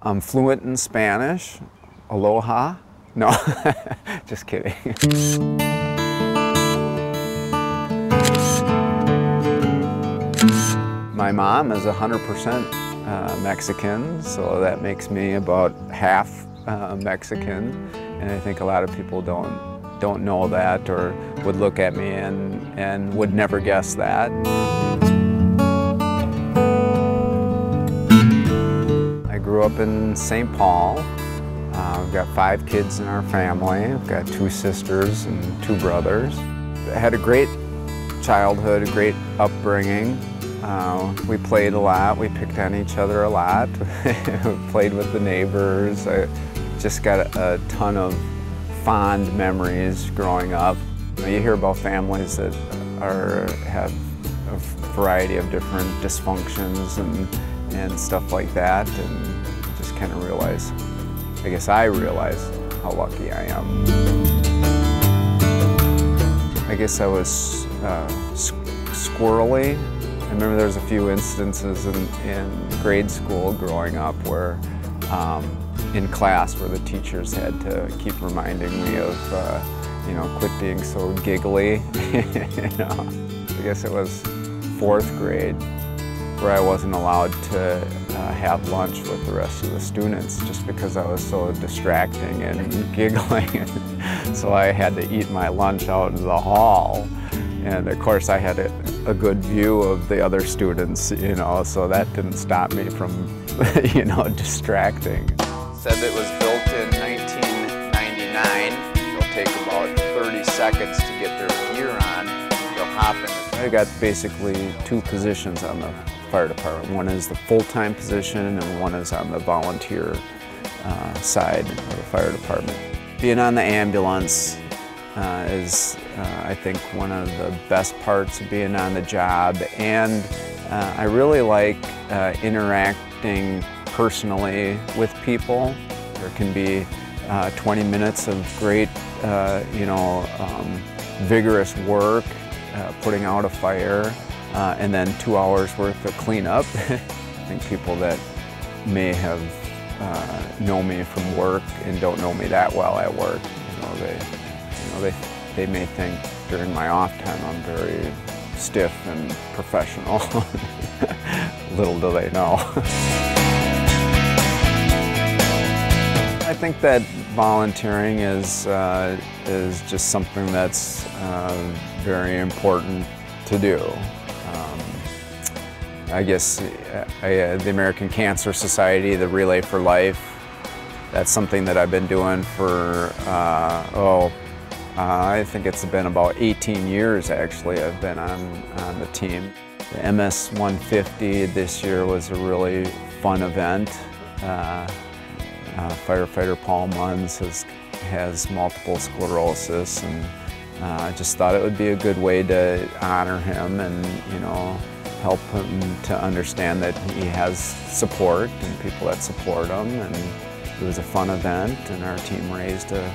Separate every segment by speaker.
Speaker 1: I'm fluent in Spanish. Aloha? No, just kidding. My mom is 100% Mexican, so that makes me about half Mexican, and I think a lot of people don't know that or would look at me and would never guess that. I grew up in St. Paul. We've got 5 kids in our family. We've got 2 sisters and 2 brothers. I had a great childhood, a great upbringing. We played a lot. We picked on each other a lot. We played with the neighbors. I just got a ton of fond memories growing up. You hear about families that have a variety of different dysfunctions and stuff like that, and just kind of realize, I guess I realize how lucky I am. I guess I was squirrely. I remember there was a few instances in grade school growing up where in class where the teachers had to keep reminding me of, quit being so giggly. I guess it was 4th grade where I wasn't allowed to have lunch with the rest of the students just because I was so distracting and giggling. So I had to eat my lunch out in the hall. And of course I had a good view of the other students, so that didn't stop me from, distracting. Said it was built in 1999. It'll take about 30 seconds to get their gear on. They'll hop in. I got basically 2 positions on the fire department. One is the full-time position and one is on the volunteer side of the fire department. Being on the ambulance is, I think, one of the best parts of being on the job, and I really like interacting personally with people. There can be 20 minutes of great, vigorous work, putting out a fire, and then 2 hours worth of cleanup. I think people that may have know me from work and don't know me that well at work, they may think during my off time I'm very stiff and professional. Little do they know. I think that volunteering is just something that's very important to do. I guess the American Cancer Society, the Relay for Life, that's something that I've been doing for, I think it's been about 18 years actually I've been on the team. The MS 150 this year was a really fun event. Firefighter Paul Munns has multiple sclerosis, and I just thought it would be a good way to honor him and help him to understand that he has support and people that support him. And it was a fun event, and our team raised a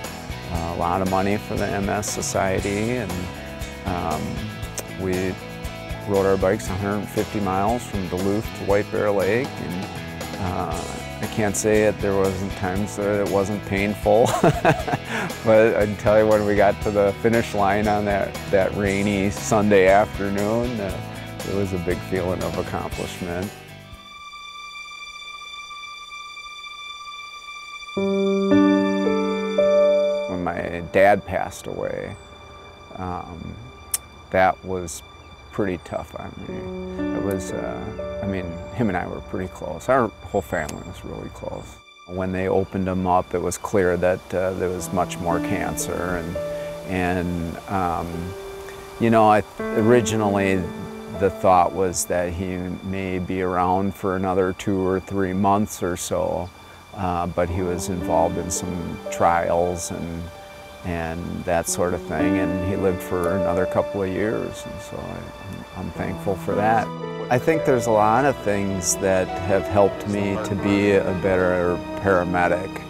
Speaker 1: lot of money for the MS Society, and we rode our bikes 150 miles from Duluth to White Bear Lake, and I can't say that there wasn't times that it wasn't painful, but I can tell you when we got to the finish line on that rainy Sunday afternoon, it was a big feeling of accomplishment. When my dad passed away, that was pretty tough on me. It was, him and I were pretty close. Our whole family was really close. When they opened him up, it was clear that there was much more cancer, originally the thought was that he may be around for another 2 or 3 months or so, but he was involved in some trials and that sort of thing, and he lived for another couple of years, and so I'm thankful for that. I think there's a lot of things that have helped me to be a better paramedic,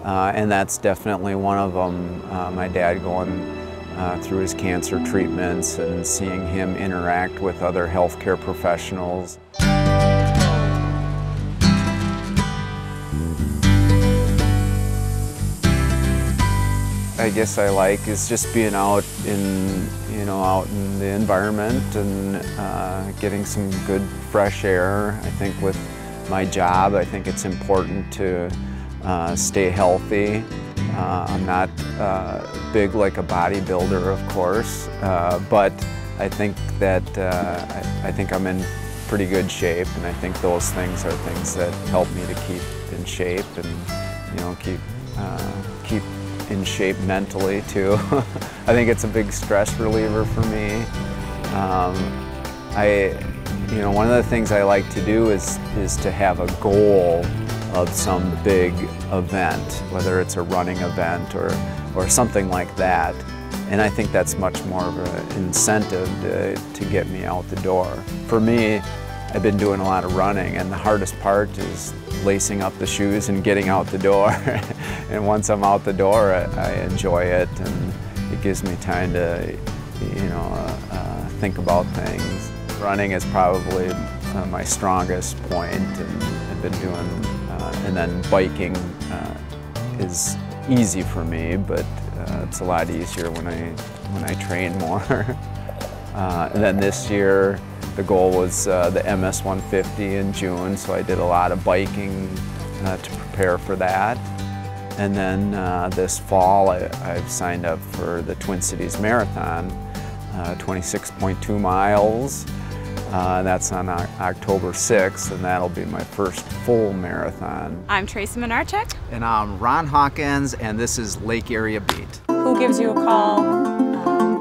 Speaker 1: and that's definitely one of them. My dad going through his cancer treatments and seeing him interact with other healthcare professionals. I guess I like is just being out in, out in the environment and getting some good fresh air. I think with my job, I think it's important to stay healthy. I'm not big like a bodybuilder, of course, but I think that I think I'm in pretty good shape, and I think those things are things that help me to keep in shape and keep in shape mentally too. I think it's a big stress reliever for me. One of the things I like to do is to have a goal of some big event, whether it's a running event or something like that. And I think that's much more of an incentive to get me out the door. For me, I've been doing a lot of running, and the hardest part is lacing up the shoes and getting out the door. And once I'm out the door, I enjoy it, and it gives me time to, think about things. Running is probably my strongest point, and I've been doing, and then biking is easy for me, but it's a lot easier when I train more. And then this year, the goal was the MS 150 in June, so I did a lot of biking to prepare for that. And then this fall, I've signed up for the Twin Cities Marathon, 26.2 miles. That's on October 6th, and that'll be my first full marathon.
Speaker 2: I'm Tracy Menarchek.
Speaker 3: And I'm Ron Hawkins, and this is Lake Area Beat.
Speaker 2: Who gives you a call?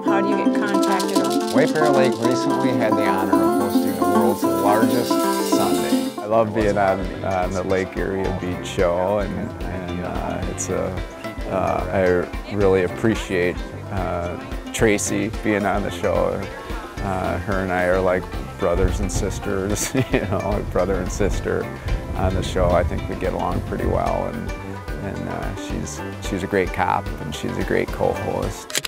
Speaker 2: How do you get contacted?
Speaker 1: Wayfarer Lake recently had the honor of hosting the world's largest Sunday. I love being on the Lake Area Beach show, and I really appreciate Tracy being on the show. Her and I are like brothers and sisters, like brother and sister on the show. I think we get along pretty well, and she's a great cop, and she's a great co-host.